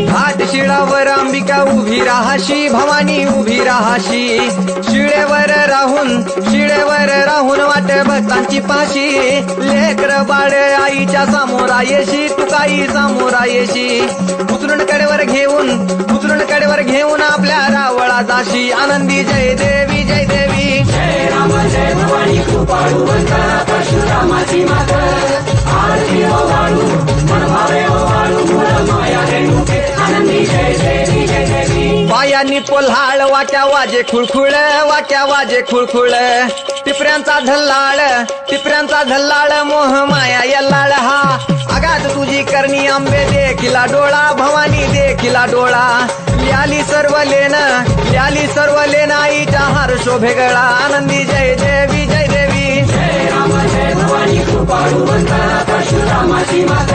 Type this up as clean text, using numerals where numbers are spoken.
घाट शिळावर अंबिका उभी राहाशी, भवानी उभी राहाशी. शिळेवर राहून वाट भक्तांची पाशी. लेकर बाळ आईच्या सामोरा येशी, तू काही सामोरा येशी. उचलून कडेवर घेऊन आपल्या रावळा जाशी. आनंदी जय देवी जय देवी. जय राम जय भवानी कृपाळू वंदना परशुरामाची मात. आरती ओवाळू मन भावे ओवाळू मूळ माया रेणुके. आनंदी जय देवी जय देवी. पायांनी पोल्हाळ वाट्या वाजे खुळखुळ. टिपऱ्यांचा झल्लाळ मोह माया यल्लाळ हा. आगात तुझी करणी आंबे देखिला डोळा, भवानी देखिला डोळा. ल्याली सर्व लेन आईच्या हार शोभे गळा. आनंदी जय देवी जय देवी. जय राम जय भवानी कृपाळू वंदना परशुरामाची मात.